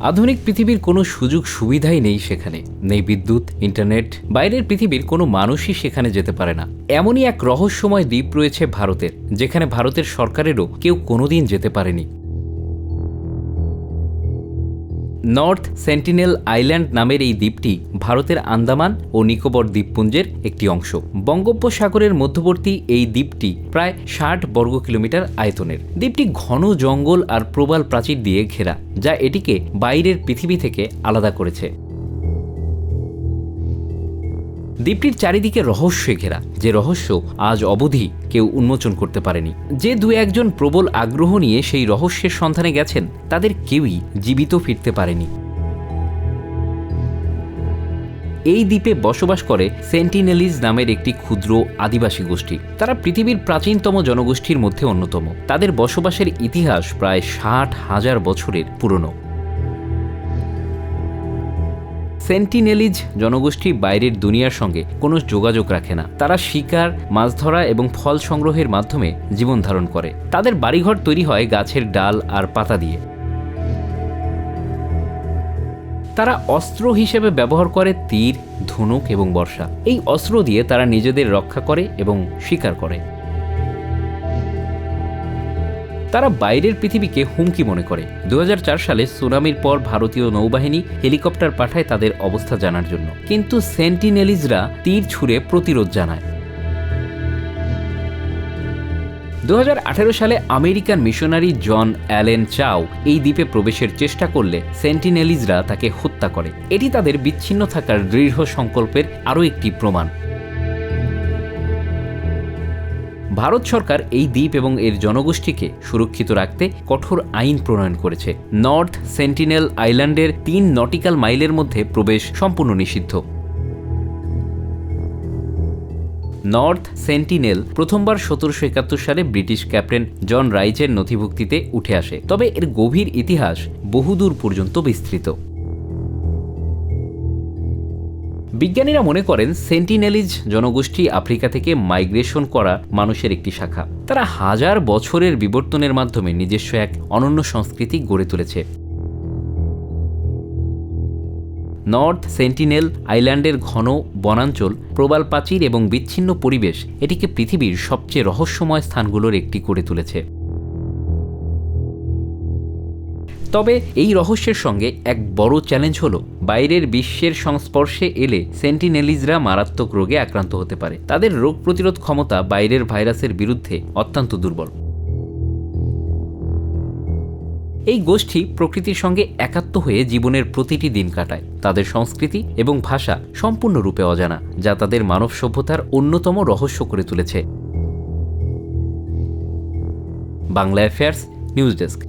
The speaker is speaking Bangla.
আধুনিক পৃথিবীর কোনো সুযোগ সুবিধাই নেই সেখানে, নেই বিদ্যুৎ, ইন্টারনেট। বাইরের পৃথিবীর কোনো মানুষই সেখানে যেতে পারে না। এমনই এক রহস্যময় দ্বীপ রয়েছে ভারতের, যেখানে ভারতের সরকারেরও কেউ কোনোদিন যেতে পারেনি। নর্থ সেন্টিনেল আইল্যান্ড নামের এই দ্বীপটি ভারতের আন্দামান ও নিকোবর দ্বীপপুঞ্জের একটি অংশ। বঙ্গোপসাগরের মধ্যবর্তী এই দ্বীপটি প্রায় 60 বর্গ কিলোমিটার আয়তনের। দ্বীপটি ঘন জঙ্গল আর প্রবাল প্রাচীর দিয়ে ঘেরা, যা এটিকে বাইরের পৃথিবী থেকে আলাদা করেছে। দ্বীপটির চারিদিকে রহস্যে ঘেরা, যে রহস্য আজ অবধি কেউ উন্মোচন করতে পারেনি। যে দু একজন প্রবল আগ্রহ নিয়ে সেই রহস্যের সন্ধানে গেছেন, তাদের কেউই জীবিত ফিরতে পারেনি। এই দ্বীপে বসবাস করে সেন্টিনেলিজ নামের একটি ক্ষুদ্র আদিবাসী গোষ্ঠী। তারা পৃথিবীর প্রাচীনতম জনগোষ্ঠীর মধ্যে অন্যতম। তাদের বসবাসের ইতিহাস প্রায় 60,000 বছরের পুরনো। সেন্টিনেলিজ জনগোষ্ঠী বাইরের দুনিয়ার সঙ্গে কোনো যোগাযোগ রাখে না। তারা শিকার, মাছ ধরা এবং ফল সংগ্রহের মাধ্যমে জীবন ধারণ করে। তাদের বাড়িঘর তৈরি হয় গাছের ডাল আর পাতা দিয়ে। তারা অস্ত্র হিসেবে ব্যবহার করে তীর, ধনুক এবং বর্ষা। এই অস্ত্র দিয়ে তারা নিজেদের রক্ষা করে এবং শিকার করে। তারা বাইরের পৃথিবীকে হুমকি মনে করে। 2004 সালে সুনামির পর ভারতীয় নৌবাহিনী হেলিকপ্টার পাঠায় তাদের অবস্থা জানার জন্য, কিন্তু সেন্টিনেলিজরা তীর ছুঁড়ে প্রতিরোধ জানায়। 2018 সালে আমেরিকান মিশনারি জন অ্যালেন চাও এই দ্বীপে প্রবেশের চেষ্টা করলে সেন্টিনেলিজরা তাকে হত্যা করে। এটি তাদের বিচ্ছিন্ন থাকার দৃঢ় সংকল্পের আরও একটি প্রমাণ। ভারত সরকার এই দ্বীপ এবং এর জনগোষ্ঠীকে সুরক্ষিত রাখতে কঠোর আইন প্রণয়ন করেছে। নর্থ সেন্টিনেল আইল্যান্ডের 3 নটিক্যাল মাইলের মধ্যে প্রবেশ সম্পূর্ণ নিষিদ্ধ। নর্থ সেন্টিনেল প্রথমবার 1771 সালে ব্রিটিশ ক্যাপ্টেন জন রাইচের নথিভুক্তিতে উঠে আসে, তবে এর গভীর ইতিহাস বহুদূর পর্যন্ত বিস্তৃত। বিজ্ঞানীরা মনে করেন সেন্টিনেলিজ জনগোষ্ঠী আফ্রিকা থেকে মাইগ্রেশন করা মানুষের একটি শাখা। তারা হাজার বছরের বিবর্তনের মাধ্যমে নিজস্ব এক অনন্য সংস্কৃতি গড়ে তুলেছে। নর্থ সেন্টিনেল আইল্যান্ডের ঘন বনাঞ্চল, প্রবাল প্রাচীর এবং বিচ্ছিন্ন পরিবেশ এটিকে পৃথিবীর সবচেয়ে রহস্যময় স্থানগুলোর একটি করে তুলেছে। তবে এই রহস্যের সঙ্গে এক বড় চ্যালেঞ্জ হলো, বাইরের বিশ্বের সংস্পর্শে এলে সেন্টিনেলিজরা মারাত্মক রোগে আক্রান্ত হতে পারে। তাদের রোগ প্রতিরোধ ক্ষমতা বাইরের ভাইরাসের বিরুদ্ধে অত্যন্ত দুর্বল। এই গোষ্ঠী প্রকৃতির সঙ্গে একাত্ম হয়ে জীবনের প্রতিটি দিন কাটায়। তাদের সংস্কৃতি এবং ভাষা সম্পূর্ণরূপে অজানা, যা তাদের মানব সভ্যতার অন্যতম রহস্য করে তুলেছে। Bangla affairs, news desk.